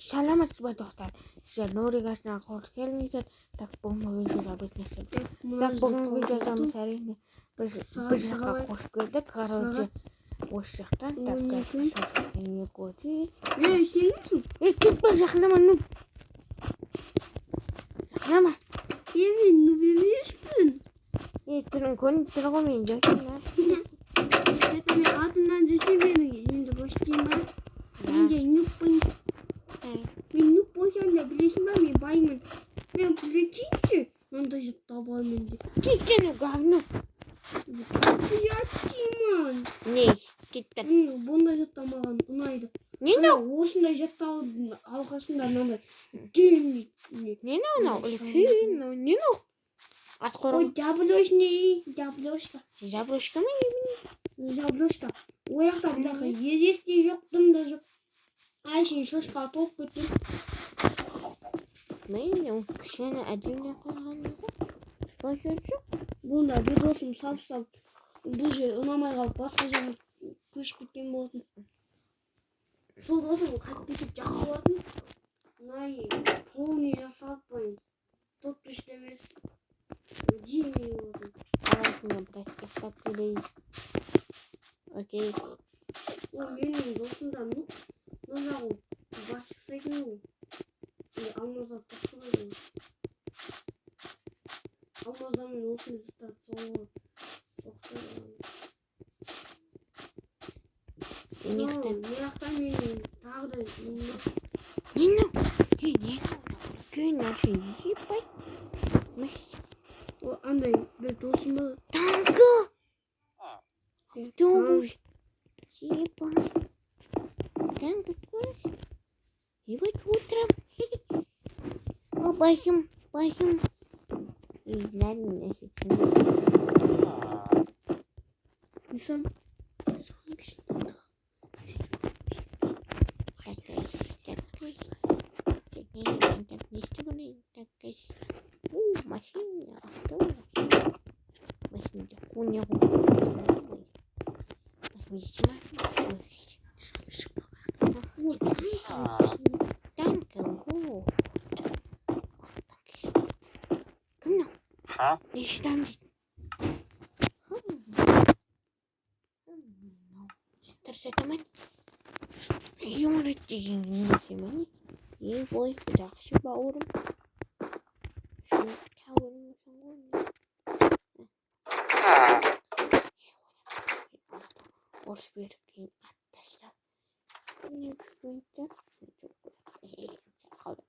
Саламат ба доктор. За нуурыг аснаа хоол хэлнийхэд так бүгэн видео бичнэ. Так бүгэн видео замсарин бисага хошгөлөг короче ушахтан так нэг готи. Сингсэн. Чиг башахнаа ну. Нама. Евин ну бимишпэн. Тэр кон тэргом юм жаа. Это не одна десятина, не допустимо. Инде нюпын. Нюпын я близма ми баймын. Мен прикиньте, он даже табамын. Чикен говно. Я киман. Не, киттен. Бунда жаттамаган унайды. Не ну. Осындай жаттау алгасында мындай деми. Не ну, үлфин, не ну. Ой, Яблошка. Жаброшка ма не? Яблошка. Ой, я там даже есть жоқтым даже. Айшин шошқа толып кетті. Мен кішкене әдемі қойған ғой. Бұнда бір досым сап-сап бұл жер ұнамай қалып басқа жерге көшіп кеткен болатын. Сол досым қайтып кетіп жақсы болатын. Мынай полный жасалып қойын. Топ іштемес. Жемей болатын. Арасында практикат келейін. Окей. Ол менің досымда жағу башқысайдың ол. Алмазда тоқсы қойдың. Алмазда мен осыны зыттап соңғы тоқтырған. Мирақта менің тағы да Не? Үлкен ашын епай. Андай бір досым бар. Танкі! Автобус. Епай. Танкі көріш. Ебать утром. О, бахим. И ладно, Нисам. Машина, автобус. Машина, куня. Танка, вот. Кімнің? Не іштам дейді. Жаттырсатамай. Юморет деген несемені. Ой, жақсы бауырым. Şu tavuğun sonunda. Boş bir gün arkadaşlar. Ne büyüdü? Çok kaldı.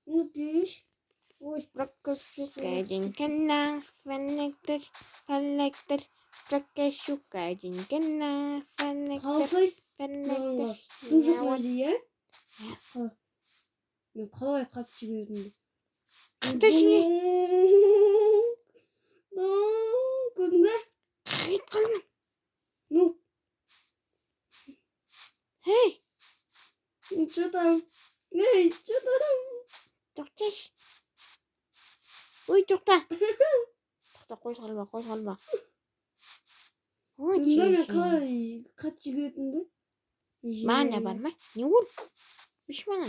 Ну, пиш. Ой, прокусука один канал, фанектор, коллектор, прокусука один канал, фанектор, фанектор. Дуже классно, Мен қалай қатып жібердім. Точнее. Көрдің бе? Қит қалдың. Ну. Эй. Что там? Тоқташ. Ой, тоқта. Тоқта, қозғалма. Ой, мен қалай қатып жібердім. Мана бар ма? Не ол? Биш мана.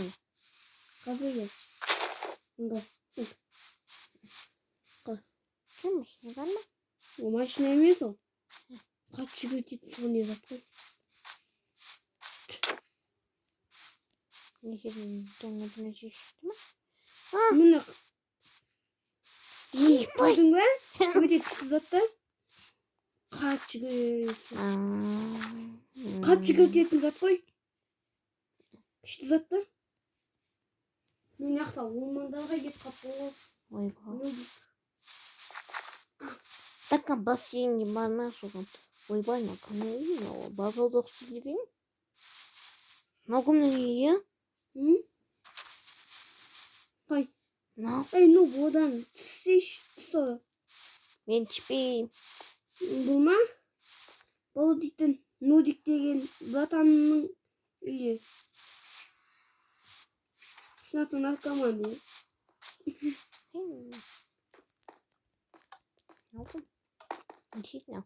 Қазір. Кім машина бар ма? Ол машина емес ол. Қатып жібердейді соны не зат қой. Нехерін тоңына жешті ма? Міне. Көрдің бе? Өте күшті заттар. Қатып жіберетін зат қой. Күшті заттар. Мен яқта ормандарға кеп қап Ой, ба. Така бассейн бар ма соған? Ойбай, на канале базалдық сіздеген? Ногымның үйі? Қай? На. Ну, бодан түсі. Мен түшпейм. Бұл ма? Бұл дейтін Нудик деген батанның үйі. Шынаты наркоман ие. Ногым. Нешет нау.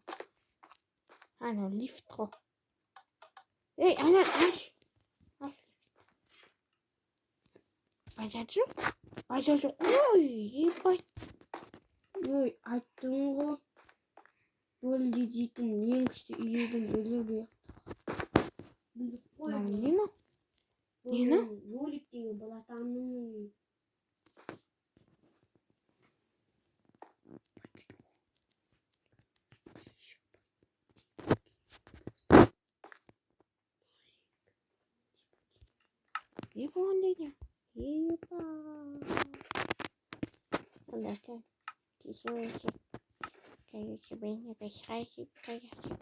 ана лифт го. Ана аш. Бажаж ой ебать. Ой, айттың ғой. Бөлді дейтін ең күшті үйлердің бөлігі. Біліп қой. Нема? Нені? Нолик деген балатанның үйі. Не болған дейді? Епа. Онда кен. Кешімінші. Кәйгіші бейіне кәшқайшы. Кәйгіші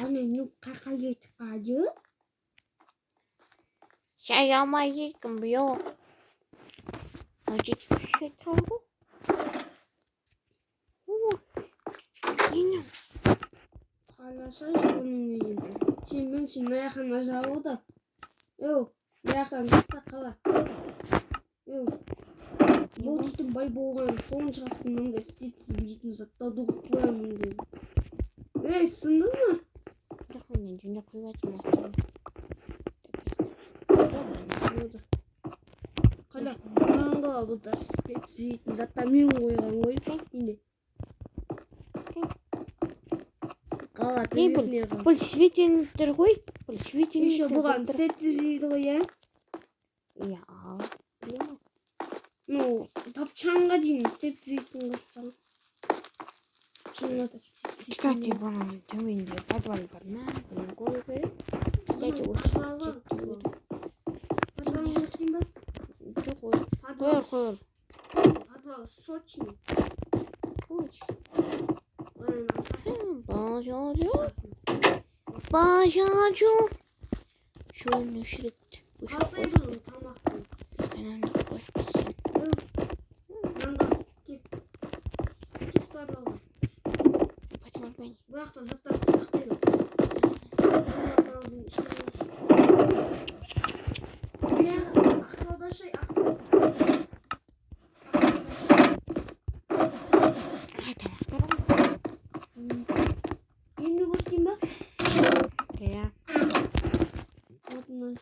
Ана, ну қақай кетіп қады? Assalamualaikum bro. Hadi şey kaldı. Yine. Қаласай оның үйін. Сен мөңсін маяқын ажауы Йоу, маяқын баста қала. Йоу, бұл дейтін бай болған соң шақтың мұнда істетсіз бейтін заттауды қоямын дейді. Сындың ма? Бірақ мен жүнде қойбатым. Қала, маңға бұлдар істетсіз бейтін затта мен қойған ғой. Енді. Қала, төбесіне қал. Бұл светильниктер ғой. Бұл светильниктер. Еще бұған істетсіз дейді ғой, я? Я. Ну, тапчанға дейін істетсіз бейтін қойсаң. Кстати, бұның төменде подвал бар ма? Бұның көрі керек. Кстати, осы жетті көрі. Подвал өткен ба? Жоқ ой. Қойыр. Подвал сочный. Точно. Оның Бажажу. Шөліні шірікті. Қалсай бұның тамақтың. Қананды қойып кетсін. Маңға кеп. Кес подвалға. Подвал бәне. Бұяқта заттар сақтайды. Ақталдашай, Тамақтар ғой. Енді көстен ба? Ja. Отынан.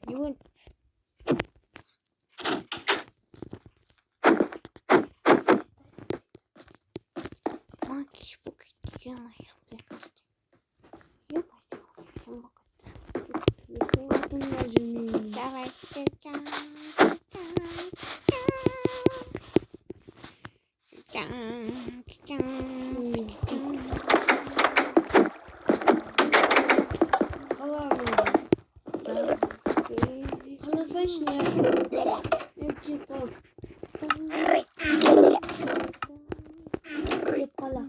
Йон. Макс, поки делаем. Давай, Қаласайшы не? Өтчек қал. Деп қала.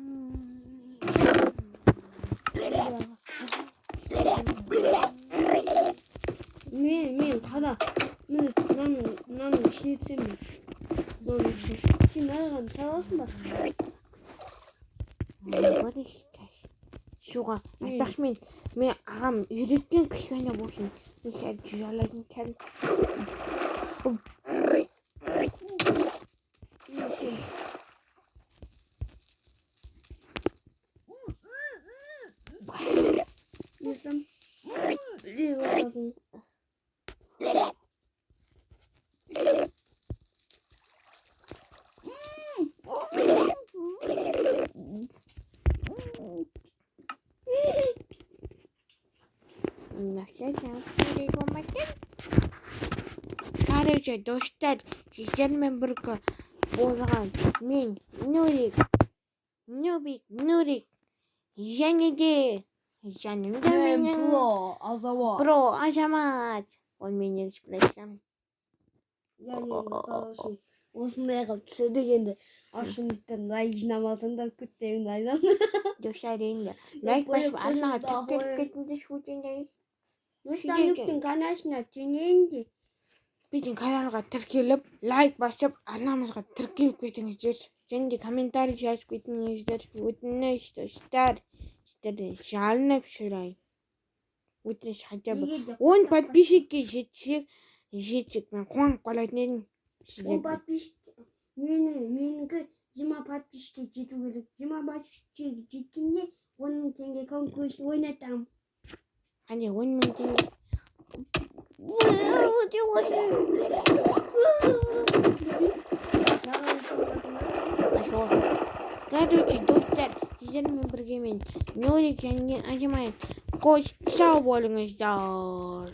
Мен қала. Мынаның ішіне түсем мен. Сен ағаны саласың ба? Шуға айтпақшы мен ағам үйреткен кішкене болсын. Мен сәл жүзалайтын кәл. Несем? Біле боласың. Короче, достар, сіздермен бірге болған мен Нурик, және де жанымда менің Бро Азамат. Ол мен егіс білесем. Осындай қылып түсі дегенде ашымдықтан лайк жинамасаң да күттегінді айдан. Достар енді лайк басып арнаға тіркеліп кетіңдер шутендей. Достарлықтың каналына теңейінді. Бидің каналға тіркеліп, лайк басып, арнамызға тіркеліп кетіңіздер. Және де комментарий жазып кетіңіздер. Өтініш сіздерден жалынып сұрайын. Өтініш хотя бы 10 подписчикке жетсек, мен қуанып қалатын едім. 10 подписчик менікі 20 подписчикке жету керек. 20 подписчикке жеткенде 10 000 теңге конкурс ойнатамын. Қане 10 000 теңге. Короче, достар, сіздермен бірге мен Нурик және Азамат. Қош сау болыңыздар.